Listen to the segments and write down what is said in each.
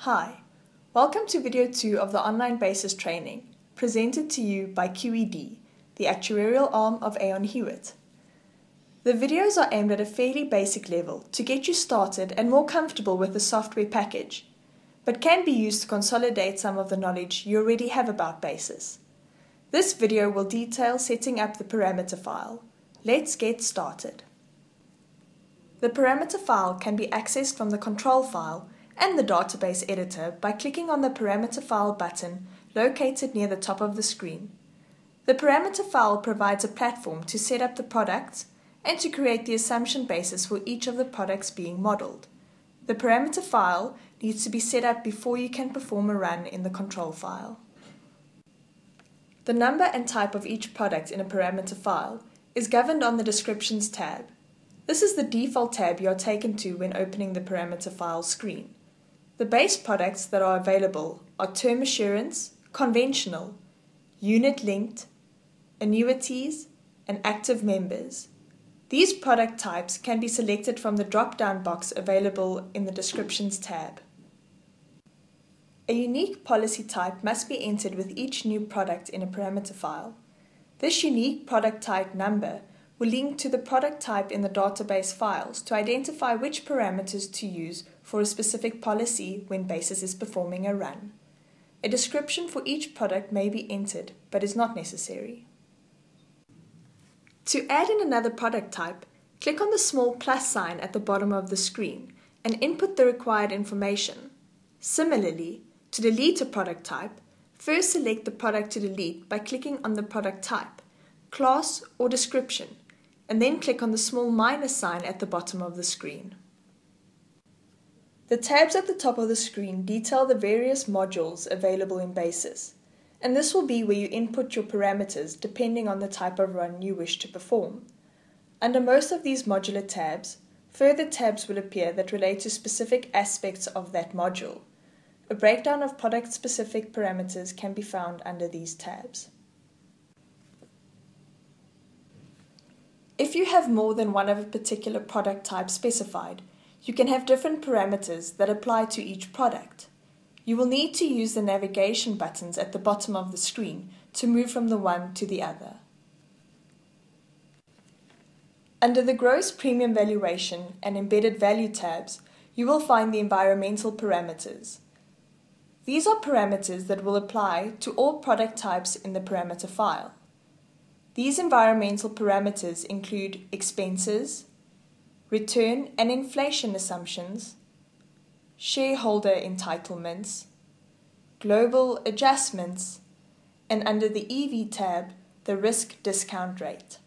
Hi, welcome to video 2 of the online Basys Training, presented to you by QED, the actuarial arm of Aon Hewitt. The videos are aimed at a fairly basic level to get you started and more comfortable with the software package, but can be used to consolidate some of the knowledge you already have about Basys. This video will detail setting up the parameter file. Let's get started. The parameter file can be accessed from the control file and the database editor by clicking on the parameter file button located near the top of the screen. The parameter file provides a platform to set up the products and to create the assumption basis for each of the products being modeled. The parameter file needs to be set up before you can perform a run in the control file. The number and type of each product in a parameter file is governed on the Descriptions tab. This is the default tab you are taken to when opening the parameter file screen. The base products that are available are term assurance, conventional, unit-linked, annuities, and active members. These product types can be selected from the drop-down box available in the Descriptions tab. A unique policy type must be entered with each new product in a parameter file. This unique product type number will link to the product type in the database files to identify which parameters to use for a specific policy when Basys is performing a run. A description for each product may be entered, but is not necessary. To add in another product type, click on the small plus sign at the bottom of the screen and input the required information. Similarly, to delete a product type, first select the product to delete by clicking on the product type, class or description, and then click on the small minus sign at the bottom of the screen. The tabs at the top of the screen detail the various modules available in Basys, and this will be where you input your parameters depending on the type of run you wish to perform. Under most of these modular tabs, further tabs will appear that relate to specific aspects of that module. A breakdown of product-specific parameters can be found under these tabs. If you have more than one of a particular product type specified, you can have different parameters that apply to each product. You will need to use the navigation buttons at the bottom of the screen to move from the one to the other. Under the Gross Premium Valuation and Embedded Value tabs, you will find the environmental parameters. These are parameters that will apply to all product types in the parameter file. These environmental parameters include expenses, return and inflation assumptions, shareholder entitlements, global adjustments, and under the EV tab, the risk discount rate.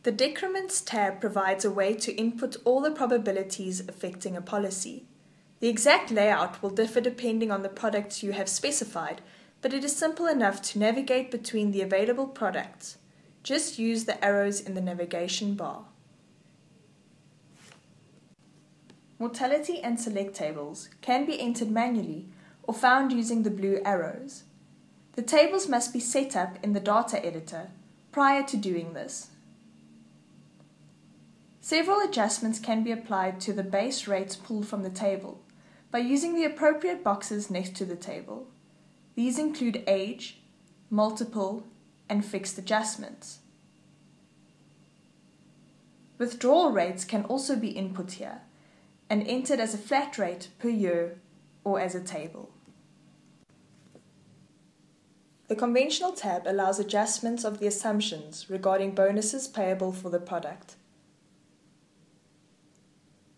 The Decrements tab provides a way to input all the probabilities affecting a policy. The exact layout will differ depending on the products you have specified, but it is simple enough to navigate between the available products. Just use the arrows in the navigation bar. Mortality and select tables can be entered manually or found using the blue arrows. The tables must be set up in the data editor prior to doing this. Several adjustments can be applied to the base rates pulled from the table by using the appropriate boxes next to the table. These include age, multiple, and fixed adjustments. Withdrawal rates can also be input here and entered as a flat rate per year or as a table. The Conventional tab allows adjustments of the assumptions regarding bonuses payable for the product.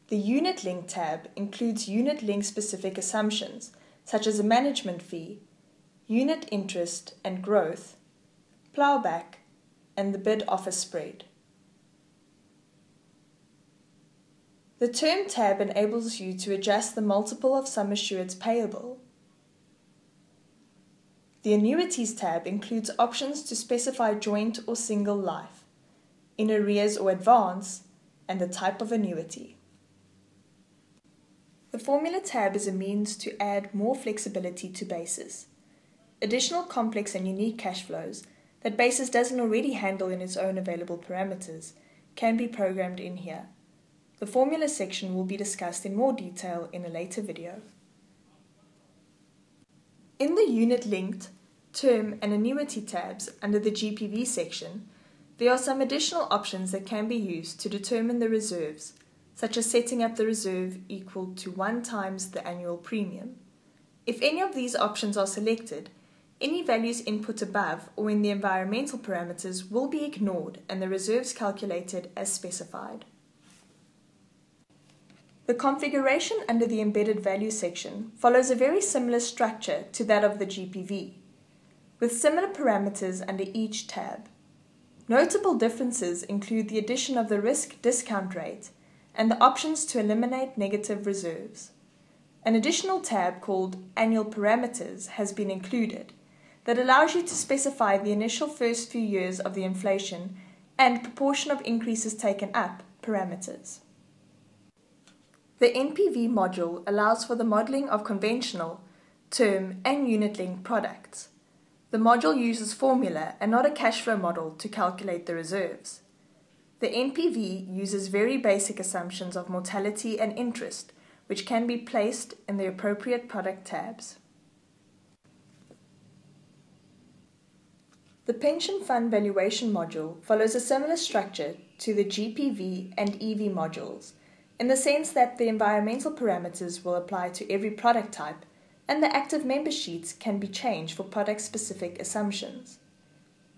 The Unit Link tab includes unit link specific assumptions such as a management fee, unit interest and growth, plowback, and the bid-offer spread. The Term tab enables you to adjust the multiple of sum assureds payable. The Annuities tab includes options to specify joint or single life, in arrears or advance, and the type of annuity. The Formula tab is a means to add more flexibility to Basys. Additional complex and unique cash flows that Basys doesn't already handle in its own available parameters can be programmed in here. The formula section will be discussed in more detail in a later video. In the unit-linked, term and annuity tabs under the GPV section, there are some additional options that can be used to determine the reserves, such as setting up the reserve equal to 1 times the annual premium. If any of these options are selected, any values input above or in the environmental parameters will be ignored and the reserves calculated as specified. The configuration under the embedded value section follows a very similar structure to that of the GPV, with similar parameters under each tab. Notable differences include the addition of the risk discount rate and the options to eliminate negative reserves. An additional tab called Annual Parameters has been included that allows you to specify the initial first few years of the inflation and proportion of increases taken up parameters. The NPV module allows for the modeling of conventional, term and unit-linked products. The module uses formula and not a cash flow model to calculate the reserves. The NPV uses very basic assumptions of mortality and interest, which can be placed in the appropriate product tabs. The pension fund valuation module follows a similar structure to the GPV and EV modules, in the sense that the environmental parameters will apply to every product type, and the active member sheets can be changed for product-specific assumptions.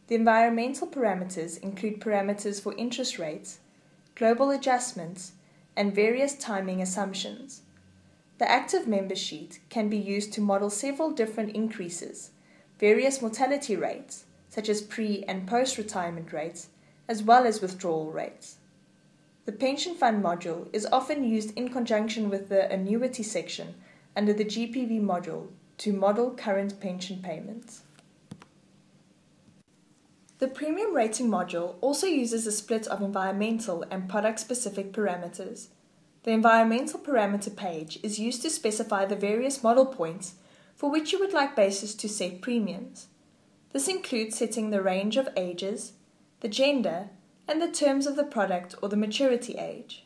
The environmental parameters include parameters for interest rates, global adjustments, and various timing assumptions. The active member sheet can be used to model several different increases, various mortality rates, such as pre- and post-retirement rates, as well as withdrawal rates. The pension fund module is often used in conjunction with the annuity section under the GPV module to model current pension payments. The premium rating module also uses a split of environmental and product-specific parameters. The environmental parameter page is used to specify the various model points for which you would like Basys to set premiums. This includes setting the range of ages, the gender, and the terms of the product or the maturity age.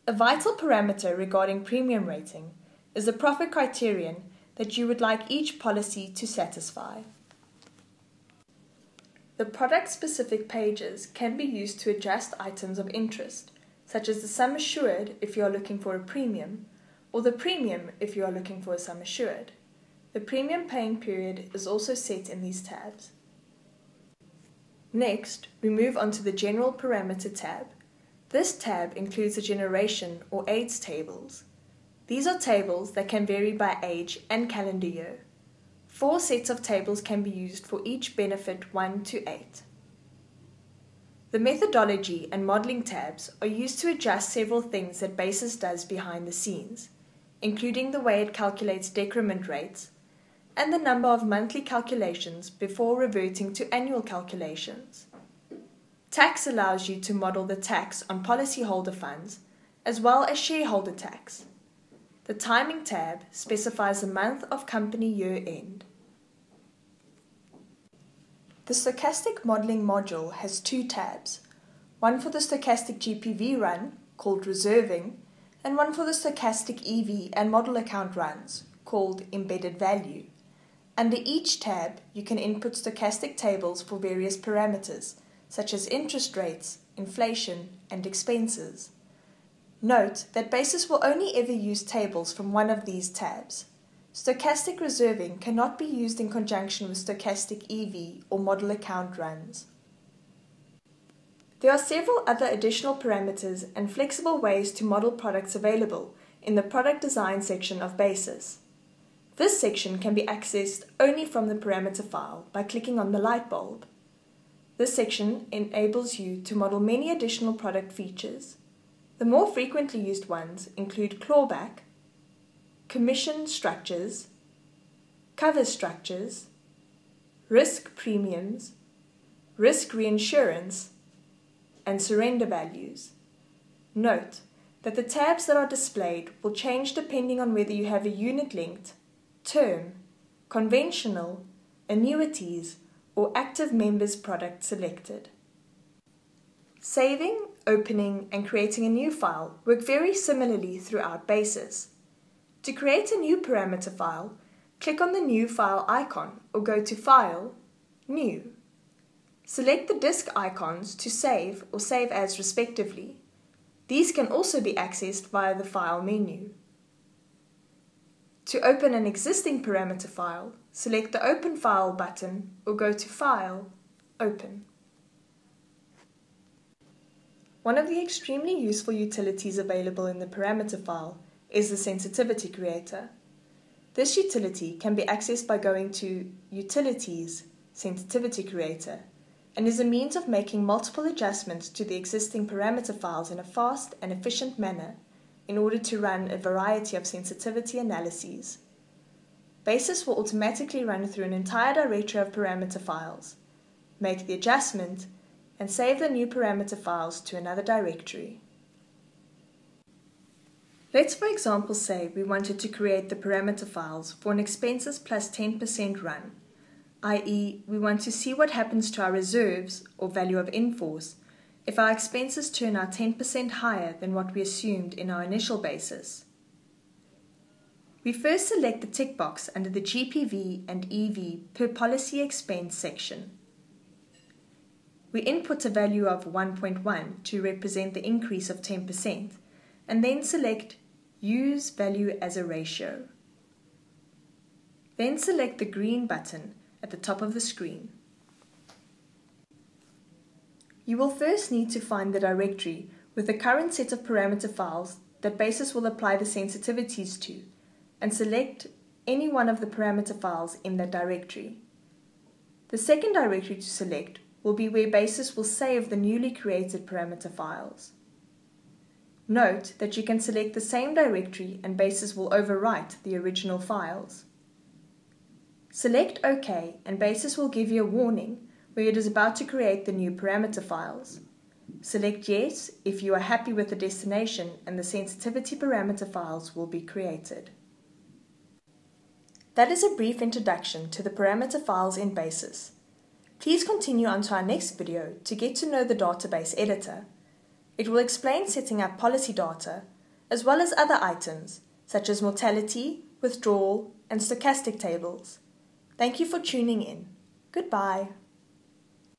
A vital parameter regarding premium rating is the profit criterion that you would like each policy to satisfy. The product-specific pages can be used to adjust items of interest, such as the sum assured if you are looking for a premium, or the premium if you are looking for a sum assured. The premium paying period is also set in these tabs. Next, we move on to the General Parameter tab. This tab includes the generation or AIDS tables. These are tables that can vary by age and calendar year. 4 sets of tables can be used for each benefit 1 to 8. The Methodology and Modeling tabs are used to adjust several things that Basys does behind the scenes, including the way it calculates decrement rates, and the number of monthly calculations before reverting to annual calculations. Tax allows you to model the tax on policyholder funds, as well as shareholder tax. The Timing tab specifies the month of company year end. The Stochastic Modeling module has 2 tabs, one for the Stochastic GPV run, called Reserving, and one for the Stochastic EV and Model Account runs, called Embedded Value. Under each tab, you can input stochastic tables for various parameters, such as interest rates, inflation, and expenses. Note that Basys will only ever use tables from one of these tabs. Stochastic reserving cannot be used in conjunction with stochastic EV or model account runs. There are several other additional parameters and flexible ways to model products available in the Product Design section of Basys. This section can be accessed only from the parameter file by clicking on the light bulb. This section enables you to model many additional product features. The more frequently used ones include clawback, commission structures, cover structures, risk premiums, risk reinsurance, and surrender values. Note that the tabs that are displayed will change depending on whether you have a unit-linked, term, conventional, annuities, or active members product selected. Saving opening, and creating a new file work very similarly throughout Basys. To create a new parameter file, click on the New File icon or go to File, New. Select the disk icons to save or save as respectively. These can also be accessed via the File menu. To open an existing parameter file, select the Open File button or go to File, Open. One of the extremely useful utilities available in the parameter file is the sensitivity creator. This utility can be accessed by going to Utilities, Sensitivity Creator, and is a means of making multiple adjustments to the existing parameter files in a fast and efficient manner in order to run a variety of sensitivity analyses. Basys will automatically run through an entire directory of parameter files, make the adjustment, and save the new parameter files to another directory. Let's for example say we wanted to create the parameter files for an expenses plus 10% run, i.e. we want to see what happens to our reserves or value of in-force if our expenses turn out 10% higher than what we assumed in our initial basis. We first select the tick box under the GPV and EV per policy expense section. We input a value of 1.1 to represent the increase of 10% and then select Use Value as a Ratio. Then select the green button at the top of the screen. You will first need to find the directory with the current set of parameter files that Basys will apply the sensitivities to and select any one of the parameter files in that directory. The second directory to select will be where Basys will save the newly created parameter files. Note that you can select the same directory and Basys will overwrite the original files. Select OK and Basys will give you a warning where it is about to create the new parameter files. Select Yes if you are happy with the destination and the sensitivity parameter files will be created. That is a brief introduction to the parameter files in Basys. Please continue on to our next video to get to know the database editor. It will explain setting up policy data, as well as other items such as mortality, withdrawal, and stochastic tables. Thank you for tuning in. Goodbye.